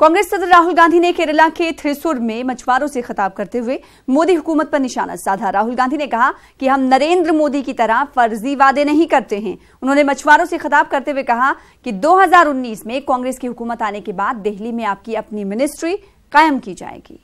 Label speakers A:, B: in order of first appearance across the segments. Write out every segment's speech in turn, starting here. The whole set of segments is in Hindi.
A: कांग्रेस सदर राहुल गांधी ने केरला के थ्रिसुर में मछुआरों से खिताब करते हुए मोदी हुकूमत पर निशाना साधा। राहुल गांधी ने कहा कि हम नरेंद्र मोदी की तरह फर्जी वादे नहीं करते हैं। उन्होंने मछुआरों से खिताब करते हुए कहा कि 2019 में कांग्रेस की हुकूमत आने के बाद दिल्ली में आपकी अपनी मिनिस्ट्री कायम की जाएगी।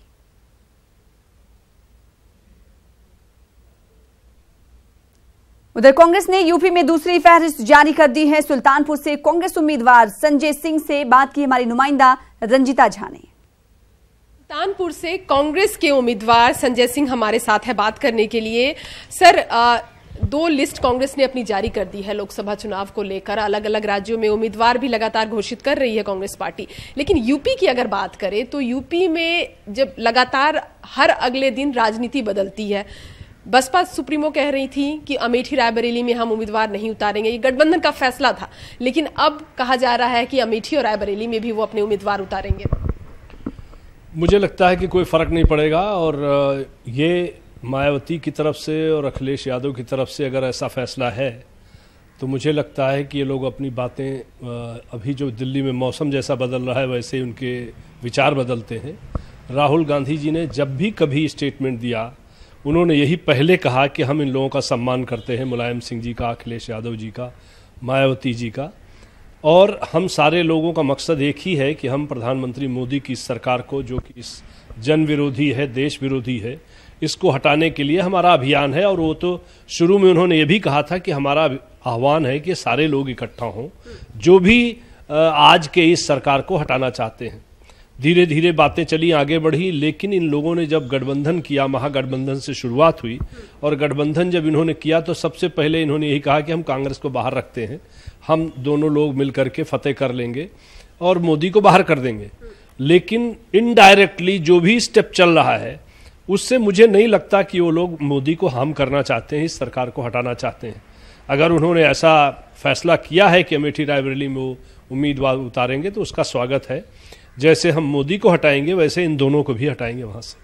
A: उधर कांग्रेस ने यूपी में दूसरी फहरिस्त जारी कर दी है। सुल्तानपुर से कांग्रेस उम्मीदवार संजय सिंह से बात की हमारी नुमाइंदा रंजीता झा ने।
B: सुल्तानपुर से कांग्रेस के उम्मीदवार संजय सिंह हमारे साथ है बात करने के लिए। सर, 2 लिस्ट कांग्रेस ने अपनी जारी कर दी है लोकसभा चुनाव को लेकर। अलग अलग राज्यों में उम्मीदवार भी लगातार घोषित कर रही है कांग्रेस पार्टी, लेकिन यूपी की अगर बात करें तो यूपी में जब लगातार हर अगले दिन राजनीति बदलती है, बसपा सुप्रीमो कह रही थी कि अमेठी रायबरेली में हम उम्मीदवार नहीं उतारेंगे, ये गठबंधन का फैसला था, लेकिन अब कहा जा रहा है कि अमेठी और रायबरेली में भी वो अपने उम्मीदवार उतारेंगे।
C: मुझे लगता है कि कोई फर्क नहीं पड़ेगा और ये मायावती की तरफ से और अखिलेश यादव की तरफ से अगर ऐसा फैसला है तो मुझे लगता है कि ये लोग अपनी बातें, अभी जो दिल्ली में मौसम जैसा बदल रहा है वैसे ही उनके विचार बदलते हैं। राहुल गांधी जी ने जब भी कभी स्टेटमेंट दिया उन्होंने यही पहले कहा कि हम इन लोगों का सम्मान करते हैं, मुलायम सिंह जी का, अखिलेश यादव जी का, मायावती जी का, और हम सारे लोगों का मकसद एक ही है कि हम प्रधानमंत्री मोदी की सरकार को, जो कि इस जन विरोधी है, देश विरोधी है, इसको हटाने के लिए हमारा अभियान है। और वो तो शुरू में उन्होंने ये भी कहा था कि हमारा आह्वान है कि सारे लोग इकट्ठा हों जो भी आज के इस सरकार को हटाना चाहते हैं। धीरे धीरे बातें चली, आगे बढ़ी, लेकिन इन लोगों ने जब गठबंधन किया, महागठबंधन से शुरुआत हुई, और गठबंधन जब इन्होंने किया तो सबसे पहले इन्होंने यही कहा कि हम कांग्रेस को बाहर रखते हैं, हम दोनों लोग मिलकर के फतेह कर लेंगे और मोदी को बाहर कर देंगे। लेकिन इनडायरेक्टली जो भी स्टेप चल रहा है उससे मुझे नहीं लगता कि वो लोग मोदी को हार्म करना चाहते हैं, इस सरकार को हटाना चाहते हैं। अगर उन्होंने ऐसा फैसला किया है कि अमेठी रायबरेली में वो उम्मीदवार उतारेंगे तो उसका स्वागत है। जैसे हम मोदी को हटाएंगे वैसे इन दोनों को भी हटाएंगे वहां से।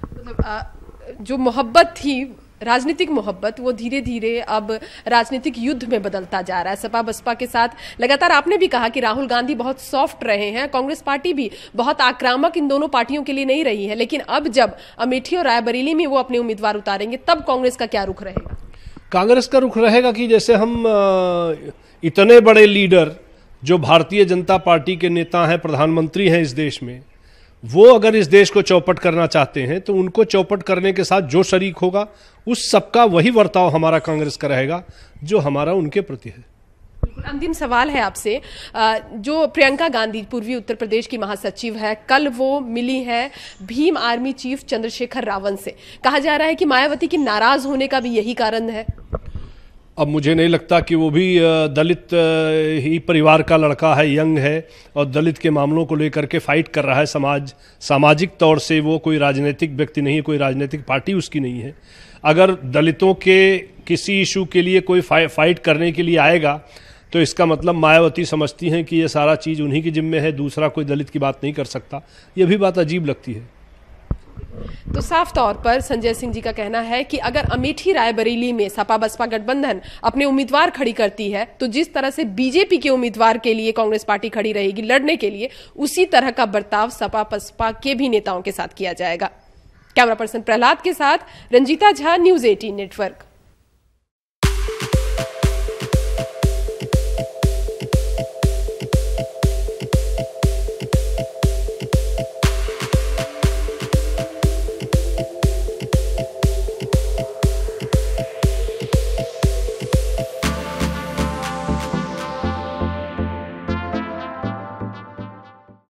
B: मतलब जो मोहब्बत थी, राजनीतिक मोहब्बत, वो धीरे धीरे अब राजनीतिक युद्ध में बदलता जा रहा है सपा बसपा के साथ। लगातार आपने भी कहा कि राहुल गांधी बहुत सॉफ्ट रहे हैं, कांग्रेस पार्टी भी बहुत आक्रामक इन दोनों पार्टियों के लिए नहीं रही है, लेकिन अब जब अमेठी और रायबरेली में वो अपने उम्मीदवार उतारेंगे तब कांग्रेस का क्या रुख रहेगा?
C: कांग्रेस का रुख रहेगा कि जैसे हम इतने बड़े लीडर जो भारतीय जनता पार्टी के नेता हैं, प्रधानमंत्री हैं इस देश में, वो अगर इस देश को चौपट करना चाहते हैं तो उनको चौपट करने के साथ जो शरीक होगा उस सबका वही बर्ताव हमारा कांग्रेस का रहेगा जो हमारा उनके प्रति है।
B: अंतिम सवाल है आपसे, जो प्रियंका गांधी पूर्वी उत्तर प्रदेश की महासचिव है, कल वो मिली है भीम आर्मी चीफ चंद्रशेखर रावत से। कहा जा रहा है कि मायावती की नाराज होने का भी यही कारण है।
C: अब मुझे नहीं लगता कि वो भी दलित ही परिवार का लड़का है, यंग है और दलित के मामलों को लेकर के फाइट कर रहा है। सामाजिक तौर से वो कोई राजनीतिक व्यक्ति नहीं है, कोई राजनीतिक पार्टी उसकी नहीं है। अगर दलितों के किसी इशू के लिए कोई फाइट करने के लिए आएगा तो इसका मतलब मायावती समझती हैं कि ये सारा चीज़ उन्हीं की जिम्मे है, दूसरा कोई दलित की बात नहीं कर सकता। ये भी बात अजीब लगती है।
B: तो साफ तौर पर संजय सिंह जी का कहना है कि अगर अमेठी रायबरेली में सपा बसपा गठबंधन अपने उम्मीदवार खड़ी करती है तो जिस तरह से बीजेपी के उम्मीदवार के लिए कांग्रेस पार्टी खड़ी रहेगी लड़ने के लिए, उसी तरह का बर्ताव सपा बसपा के भी नेताओं के साथ किया जाएगा। कैमरा पर्सन प्रहलाद के साथ रंजीता झा, न्यूज़ 18 नेटवर्क।